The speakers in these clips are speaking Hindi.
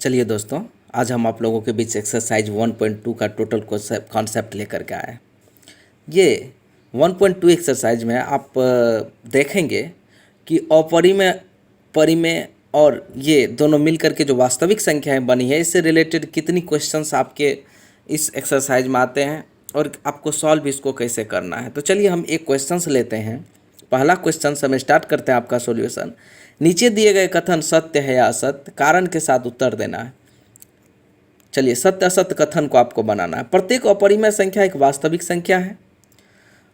चलिए दोस्तों, आज हम आप लोगों के बीच एक्सरसाइज 1.2 का टोटल कॉन्सेप्ट लेकर के आए हैं। ये 1.2 एक्सरसाइज में आप देखेंगे कि अपरिमेय, परिमेय और ये दोनों मिलकर के जो वास्तविक संख्याएं बनी है, इससे रिलेटेड कितनी क्वेश्चंस आपके इस एक्सरसाइज में आते हैं और आपको सॉल्व इसको कैसे करना है। तो चलिए हम एक क्वेश्चंस लेते हैं। पहला क्वेश्चन हम स्टार्ट करते हैं आपका सॉल्यूशन। नीचे दिए गए कथन सत्य है या असत्य, कारण के साथ उत्तर देना है। चलिए, सत्य असत्य कथन को आपको बनाना है। प्रत्येक अपरिमेय संख्या एक वास्तविक संख्या है।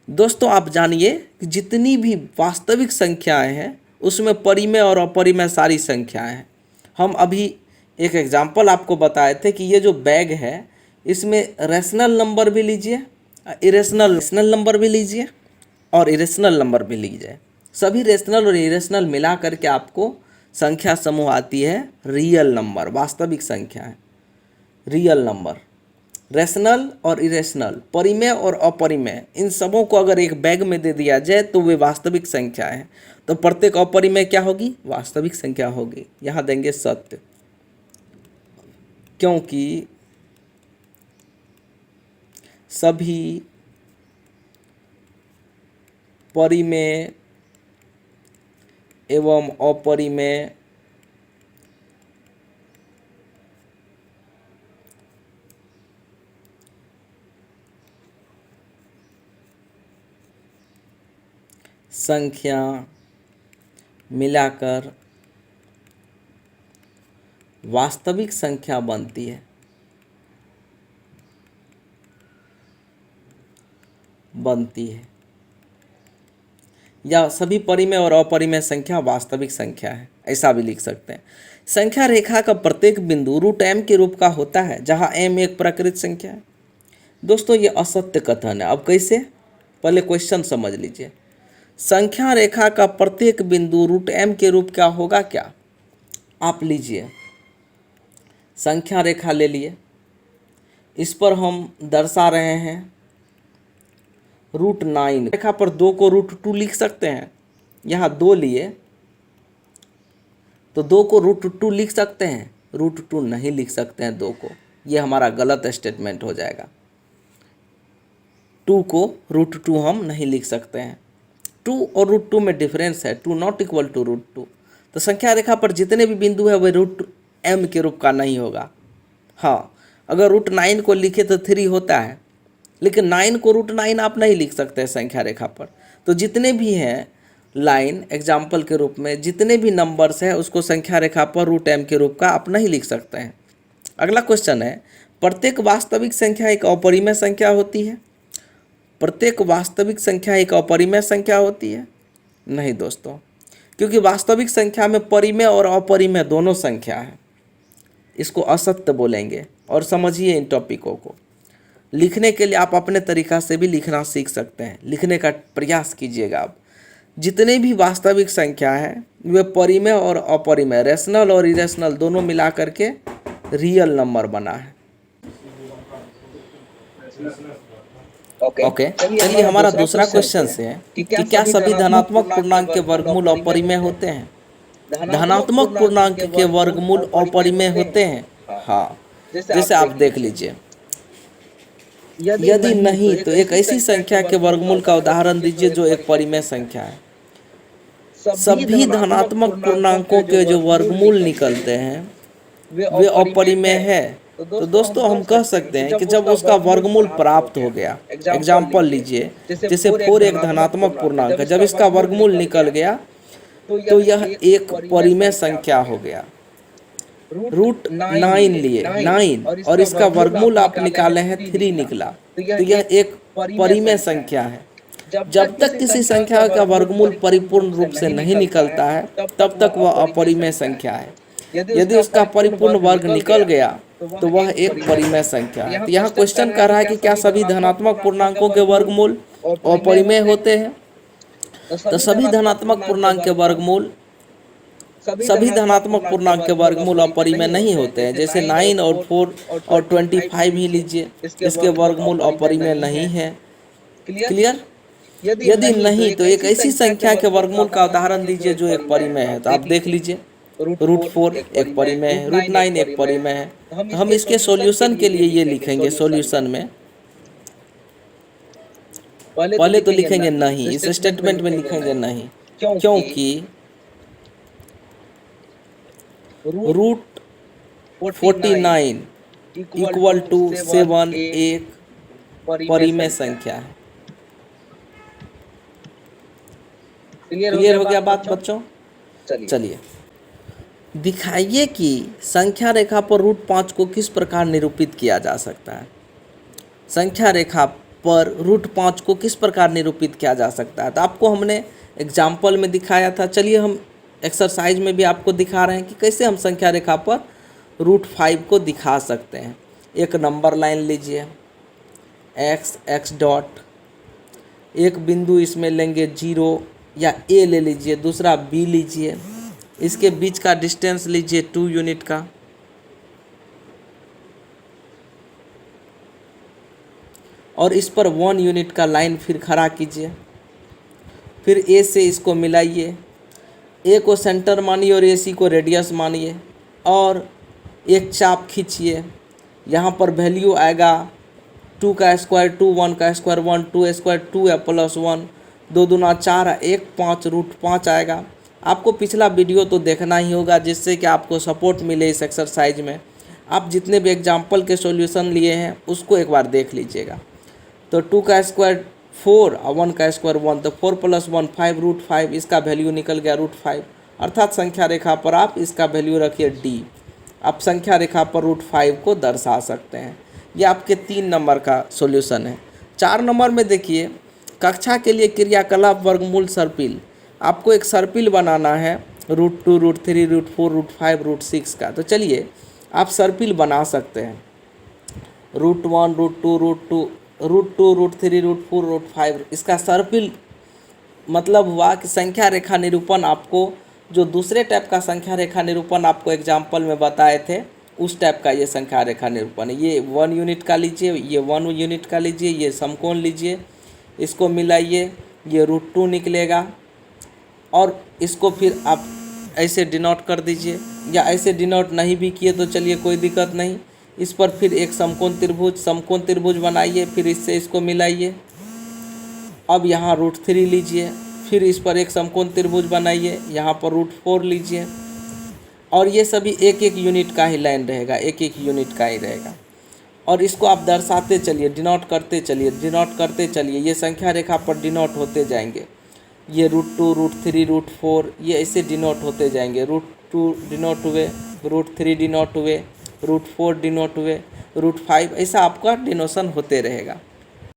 दोस्तों, आप जानिए कि जितनी भी वास्तविक संख्याएं हैं उसमें परिमेय और अपरिमेय सारी संख्याएं हैं। हम अभी एक एग्जाम्पल आपको बताए थे कि ये जो बैग है इसमें रेशनल नंबर भी लीजिए, इरेशनल नंबर भी लीजिए और इरेशनल नंबर भी लीजिए। सभी रेशनल और इरेशनल मिला करके आपको संख्या समूह आती है रियल नंबर, वास्तविक संख्या है रियल नंबर। रेशनल और इरेशनल, परिमेय और अपरिमेय, इन सबों को अगर एक बैग में दे दिया जाए तो वे वास्तविक संख्या है। तो प्रत्येक अपरिमेय क्या होगी? वास्तविक संख्या होगी। यहाँ देंगे सत्य, क्योंकि सभी परिमेय एवं अपरिमेय संख्या मिलाकर वास्तविक संख्या बनती है, या सभी परिमेय और अपरिमेय संख्या वास्तविक संख्या है, ऐसा भी लिख सकते हैं। संख्या रेखा का प्रत्येक बिंदु रूट m के रूप का होता है, जहां m एक प्राकृत संख्या है। दोस्तों, ये असत्य कथन है। अब कैसे? पहले क्वेश्चन समझ लीजिए। संख्या रेखा का प्रत्येक बिंदु रूट m के रूप का होगा क्या? आप लीजिए, संख्या रेखा ले लिए, इस पर हम दर्शा रहे हैं रूट 9। रेखा पर 2 को रूट 2 लिख सकते हैं। यहाँ 2 लिए तो 2 को रूट 2 लिख सकते हैं, रूट 2 नहीं लिख सकते हैं 2 को। ये हमारा गलत स्टेटमेंट हो जाएगा। 2 को रूट 2 हम नहीं लिख सकते हैं। 2 और रूट 2 में डिफरेंस है, 2 नॉट इक्वल टू रूट 2। तो संख्या रेखा पर जितने भी बिंदु है वह रूट m के रूप का नहीं होगा। हाँ, अगर रूट 9 को लिखे तो 3 होता है, लेकिन 9 को रूट 9 आप नहीं लिख सकते हैं संख्या रेखा पर। तो जितने भी हैं लाइन एग्जाम्पल के रूप में, जितने भी नंबर्स हैं उसको संख्या रेखा पर रूट m के रूप का आप नहीं लिख सकते हैं। अगला क्वेश्चन है, प्रत्येक वास्तविक संख्या एक अपरिमेय संख्या होती है। प्रत्येक वास्तविक संख्या एक अपरिमेय संख्या होती है? नहीं दोस्तों, क्योंकि वास्तविक संख्या में परिमेय और अपरिमेय दोनों संख्या है। इसको असत्य बोलेंगे। और समझिए इन टॉपिकों को। लिखने के लिए आप अपने तरीक़ा से भी लिखना सीख सकते हैं, लिखने का प्रयास कीजिएगा आप। जितने भी वास्तविक संख्या है वे परिमेय और अपरिमेय, रेशनल और इरेशनल दोनों मिला करके रियल नंबर बना है। ओके, चलिए हमारा दूसरा क्वेश्चन से है कि क्या सभी धनात्मक पूर्णांक के वर्गमूल अपरिमेय होते हैं? धनात्मक पूर्णांक के वर्गमूल अपरिमेय होते हैं। हाँ, जैसे आप देख लीजिए, यदि नहीं तो एक ऐसी संख्या के वर्गमूल का उदाहरण दीजिए जो एक परिमेय संख्या है। सभी धनात्मक पूर्णांकों के जो वर्गमूल निकलते हैं वे अपरिमेय है। तो दोस्तों, हम कह सकते हैं कि जब उसका वर्गमूल प्राप्त हो गया, एग्जाम्पल लीजिए, जैसे 4 एक धनात्मक पूर्णांक है, जब इसका वर्गमूल निकल गया तो यह एक परिमेय संख्या हो गया। रूट 9 लिए 9 और इसका वर्गमूल आप निकाले हैं 3 निकला, तो यह एक परिमेय संख्या है। जब तक किसी संख्या का वर्गमूल परिपूर्ण रूप से नहीं निकलता है तब तक वह अपरिमेय संख्या है। यदि उसका परिपूर्ण वर्ग निकल गया तो वह एक परिमेय संख्या है। तो यहाँ क्वेश्चन कर रहा है कि क्या सभी धनात्मक पूर्णांकों के वर्गमूल अपरिमेय होते हैं? तो सभी धनात्मक पूर्णांक के वर्गमूल अपरिमेय नहीं होते हैं। जैसे 9 और 4 और 25 ही लीजिए, इसके वर्गमूल अपरिमेय नहीं है। क्लियर? यदि नहीं तो एक ऐसी संख्या के वर्गमूल का उदाहरण दीजिए जो एक परिमेय है। तो आप देख लीजिए, रूट 4 एक परी में है, रूट 9 एक परी में है। तो हम इसके सॉल्यूशन के लिए ये लिखेंगे सॉल्यूशन में, पहले तो लिखेंगे नहीं, इस स्टेटमेंट में लिखेंगे नहीं, क्योंकि रूट 49 इक्वल टू 7 एक परिमेय संख्या है। क्लियर हो गया बात बच्चों? चलिए दिखाइए कि संख्या रेखा पर रूट 5 को किस प्रकार निरूपित किया जा सकता है। संख्या रेखा पर रूट 5 को किस प्रकार निरूपित किया जा सकता है, तो आपको हमने एग्जाम्पल में दिखाया था। चलिए हम एक्सरसाइज में भी आपको दिखा रहे हैं कि कैसे हम संख्या रेखा पर रूट 5 को दिखा सकते हैं। एक नंबर लाइन लीजिए, x डॉट, एक बिंदु इसमें लेंगे 0 या a ले लीजिए, दूसरा b लीजिए, इसके बीच का डिस्टेंस लीजिए 2 यूनिट का, और इस पर 1 यूनिट का लाइन फिर खड़ा कीजिए। फिर a से इसको मिलाइए, a को सेंटर मानिए और AC को रेडियस मानिए, और एक चाप खींचिए। यहाँ पर वैल्यू आएगा 2 का स्क्वायर 2, 1 का स्क्वायर 1, 2 स्क्वायर 2 है प्लस 1, 2 दूना 4 है, 1 5 रूट 5 आएगा। आपको पिछला वीडियो तो देखना ही होगा जिससे कि आपको सपोर्ट मिले इस एक्सरसाइज में। आप जितने भी एग्जाम्पल के सॉल्यूशन लिए हैं उसको एक बार देख लीजिएगा। तो 2 का स्क्वायर 4 और 1 का स्क्वायर 1, तो 4 प्लस 1 5 रूट 5, इसका वैल्यू निकल गया रूट 5। अर्थात संख्या रेखा पर आप इसका वैल्यू रखिए d। आप संख्या रेखा पर रूट 5 को दर्शा सकते हैं। ये आपके 3 नंबर का सॉल्यूशन है। 4 नंबर में देखिए, कक्षा के लिए क्रियाकलाप वर्गमूल सर्पिल। आपको एक सर्पिल बनाना है root 2, root 3, root 4, root 5, root 6 का। तो चलिए आप सर्पिल बना सकते हैं। Root 1, root 2, root 2, root 3, root 4, root 5, इसका सर्पिल मतलब हुआ कि संख्या रेखा निरूपण आपको जो दूसरे टाइप का संख्या रेखा निरूपण आपको एग्जाम्पल में बताए थे उस टाइप का ये संख्या रेखा निरूपण है। ये 1 यूनिट का लीजिए, ये 1 यूनिट का लीजिए, ये समकोण लीजिए, इसको मिलाइए, ये रूट 2 निकलेगा, और इसको फिर आप ऐसे डिनोट कर दीजिए, या ऐसे डिनोट नहीं भी किए तो चलिए कोई दिक्कत नहीं। इस पर फिर एक समकोण त्रिभुज बनाइए, फिर इससे इसको मिलाइए। अब यहाँ रूट 3 लीजिए, फिर इस पर एक समकोण त्रिभुज बनाइए, यहाँ पर रूट 4 लीजिए, और ये सभी एक एक यूनिट का ही लाइन रहेगा, एक एक यूनिट का ही रहेगा। और इसको आप दर्शाते चलिए, डिनोट करते चलिए, ये संख्या रेखा पर डिनोट होते जाएंगे। ये रूट 2, रूट 3, रूट 4, ये ऐसे डिनोट होते जाएंगे। रूट 2 डिनोट हुए, रूट 3 डिनोट हुए, रूट 4 डिनोट हुए, रूट 5, ऐसा आपका डिनोशन होते रहेगा।